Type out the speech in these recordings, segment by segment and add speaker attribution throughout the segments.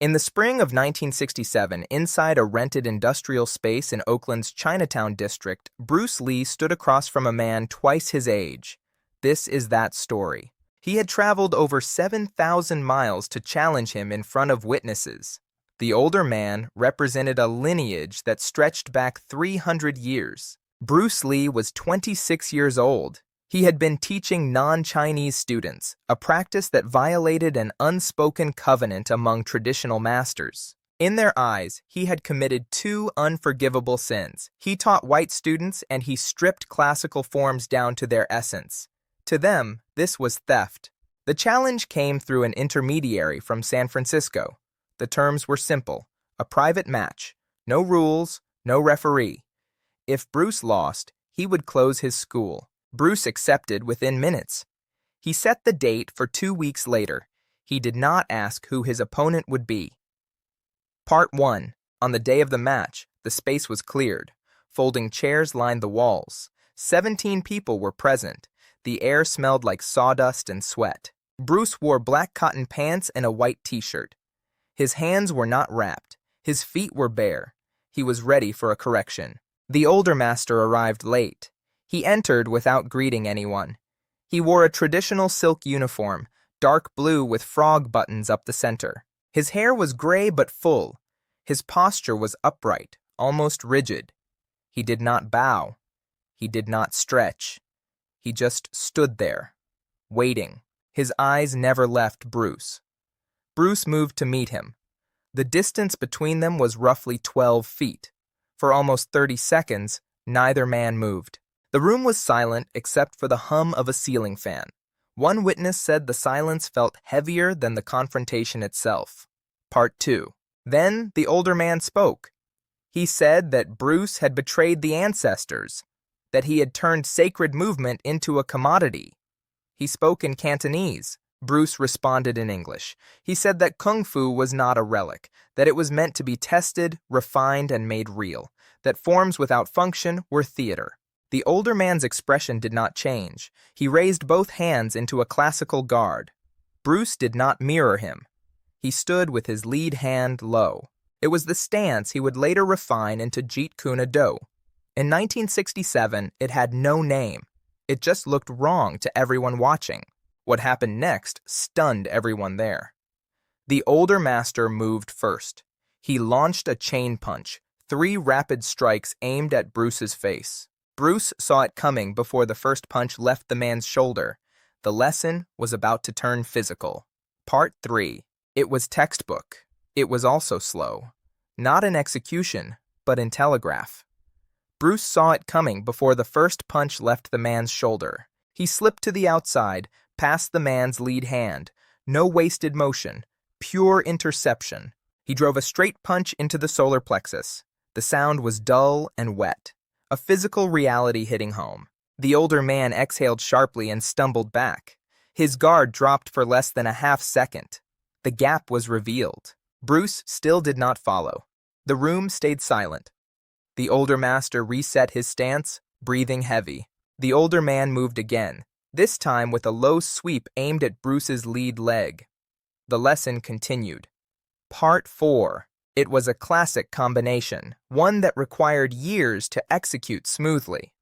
Speaker 1: In the spring of 1967, inside a rented industrial space in Oakland's Chinatown district, Bruce Lee stood across from a man twice his age. This is that story. He had traveled over 7,000 miles to challenge him in front of witnesses. The older man represented a lineage that stretched back 300 years. Bruce Lee was 26 years old. He had been teaching non-Chinese students, a practice that violated an unspoken covenant among traditional masters. In their eyes, he had committed two unforgivable sins. He taught white students and he stripped classical forms down to their essence. To them, this was theft. The challenge came through an intermediary from San Francisco. The terms were simple: a private match, no rules, no referee. If Bruce lost, he would close his school. Bruce accepted within minutes. He set the date for 2 weeks later. He did not ask who his opponent would be. Part 1. On the day of the match, the space was cleared. Folding chairs lined the walls. 17 people were present. The air smelled like sawdust and sweat. Bruce wore black cotton pants and a white t-shirt. His hands were not wrapped. His feet were bare. He was ready for a correction. The older master arrived late. He entered without greeting anyone. He wore a traditional silk uniform, dark blue with frog buttons up the center. His hair was gray but full. His posture was upright, almost rigid. He did not bow. He did not stretch. He just stood there, waiting. His eyes never left Bruce. Bruce moved to meet him. The distance between them was roughly 12 feet. For almost 30 seconds, neither man moved. The room was silent except for the hum of a ceiling fan. One witness said the silence felt heavier than the confrontation itself. Part 2. Then the older man spoke. He said that Bruce had betrayed the ancestors, that he had turned sacred movement into a commodity. He spoke in Cantonese. Bruce responded in English. He said that Kung Fu was not a relic, that it was meant to be tested, refined, and made real, that forms without function were theater. The older man's expression did not change. He raised both hands into a classical guard. Bruce did not mirror him. He stood with his lead hand low. It was the stance he would later refine into Jeet Kune Do. In 1967, it had no name. It just looked wrong to everyone watching. What happened next stunned everyone there. The older master moved first. He launched a chain punch, 3 rapid strikes aimed at Bruce's face. Bruce saw it coming before the first punch left the man's shoulder. The lesson was about to turn physical. Part 3. It was textbook. It was also slow. Not in execution, but in telegraph. Bruce saw it coming before the first punch left the man's shoulder. He slipped to the outside, past the man's lead hand. No wasted motion. Pure interception. He drove a straight punch into the solar plexus. The sound was dull and wet. A physical reality hitting home. The older man exhaled sharply and stumbled back. His guard dropped for less than a half second. The gap was revealed. Bruce still did not follow. The room stayed silent. The older master reset his stance, breathing heavy. The older man moved again, this time with a low sweep aimed at Bruce's lead leg. The lesson continued. Part 4. It was a classic combination, one that required years to execute smoothly.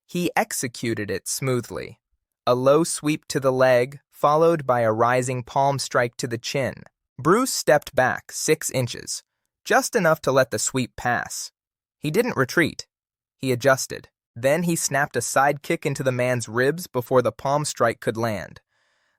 Speaker 1: He executed it smoothly. A low sweep to the leg, followed by a rising palm strike to the chin. Bruce stepped back 6 inches, just enough to let the sweep pass. He didn't retreat. He adjusted. Then he snapped a side kick into the man's ribs before the palm strike could land.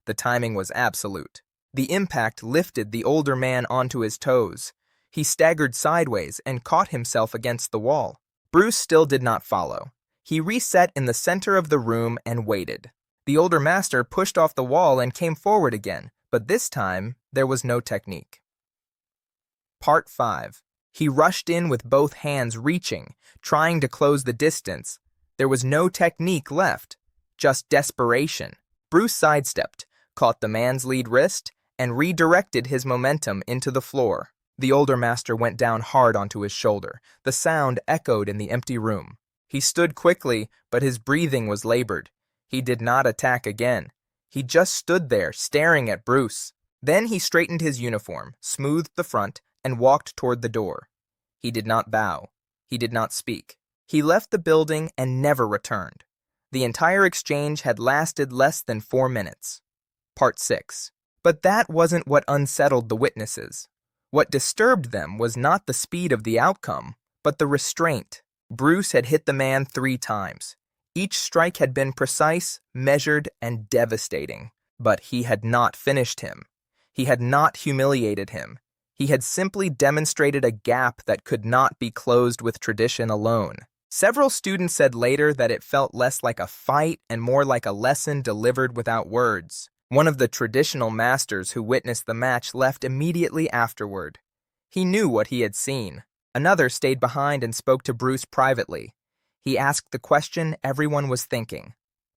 Speaker 1: The timing was absolute. The impact lifted the older man onto his toes. He staggered sideways and caught himself against the wall. Bruce still did not follow. He reset in the center of the room and waited. The older master pushed off the wall and came forward again, but this time there was no technique. Part 5. He rushed in with both hands reaching, trying to close the distance. There was no technique left, just desperation. Bruce sidestepped, caught the man's lead wrist, and redirected his momentum into the floor. The older master went down hard onto his shoulder. The sound echoed in the empty room. He stood quickly, but his breathing was labored. He did not attack again. He just stood there, staring at Bruce. Then he straightened his uniform, smoothed the front, and walked toward the door. He did not bow. He did not speak. He left the building and never returned. The entire exchange had lasted less than 4 minutes. Part 6. But that wasn't what unsettled the witnesses. What disturbed them was not the speed of the outcome, but the restraint. Bruce had hit the man 3 times. Each strike had been precise, measured, and devastating. But he had not finished him. He had not humiliated him. He had simply demonstrated a gap that could not be closed with tradition alone. Several students said later that it felt less like a fight and more like a lesson delivered without words. One of the traditional masters who witnessed the match left immediately afterward. He knew what he had seen. Another stayed behind and spoke to Bruce privately. He asked the question everyone was thinking.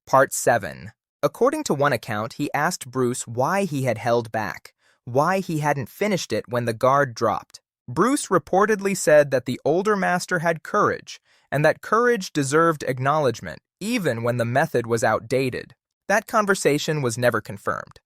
Speaker 1: Part 7. According to one account, he asked Bruce why he had held back, why he hadn't finished it when the guard dropped. Bruce reportedly said that the older master had courage, and that courage deserved acknowledgement, even when the method was outdated. That conversation was never confirmed.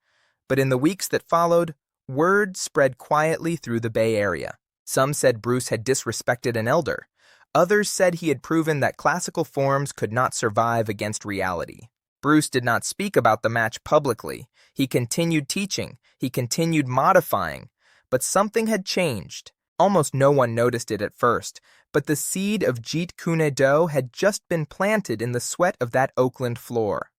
Speaker 1: But in the weeks that followed, word spread quietly through the Bay Area. Some said Bruce had disrespected an elder. Others said he had proven that classical forms could not survive against reality. Bruce did not speak about the match publicly. He continued teaching. He continued modifying. But something had changed. Almost no one noticed it at first, but the seed of Jeet Kune Do had just been planted in the sweat of that Oakland floor.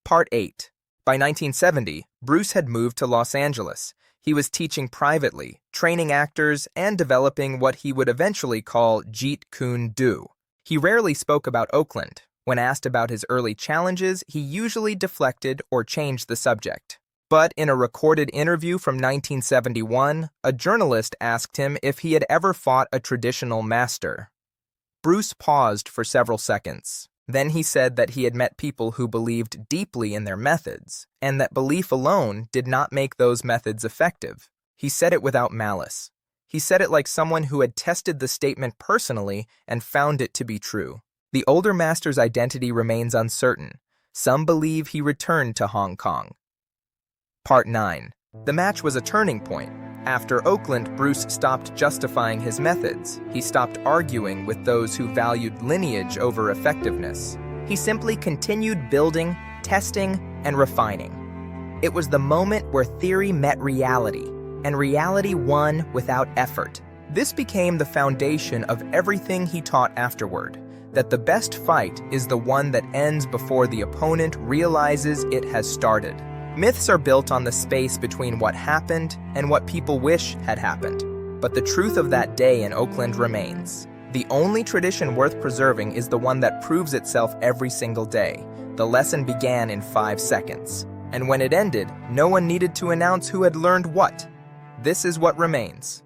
Speaker 1: Part 8. By 1970, Bruce had moved to Los Angeles. He was teaching privately, training actors, and developing what he would eventually call Jeet Kune Do. He rarely spoke about Oakland. When asked about his early challenges, he usually deflected or changed the subject. But in a recorded interview from 1971, a journalist asked him if he had ever fought a traditional master. Bruce paused for several seconds. Then he said that he had met people who believed deeply in their methods, and that belief alone did not make those methods effective. He said it without malice. He said it like someone who had tested the statement personally and found it to be true. The older master's identity remains uncertain. Some believe he returned to Hong Kong. Part 9. The match was a turning point. After Oakland, Bruce stopped justifying his methods. He stopped arguing with those who valued lineage over effectiveness. He simply continued building, testing, and refining. It was the moment where theory met reality, and reality won without effort. This became the foundation of everything he taught afterward, that the best fight is the one that ends before the opponent realizes it has started. Myths are built on the space between what happened and what people wish had happened. But the truth of that day in Oakland remains. The only tradition worth preserving is the one that proves itself every single day. The lesson began in 5 seconds. And when it ended, no one needed to announce who had learned what. This is what remains.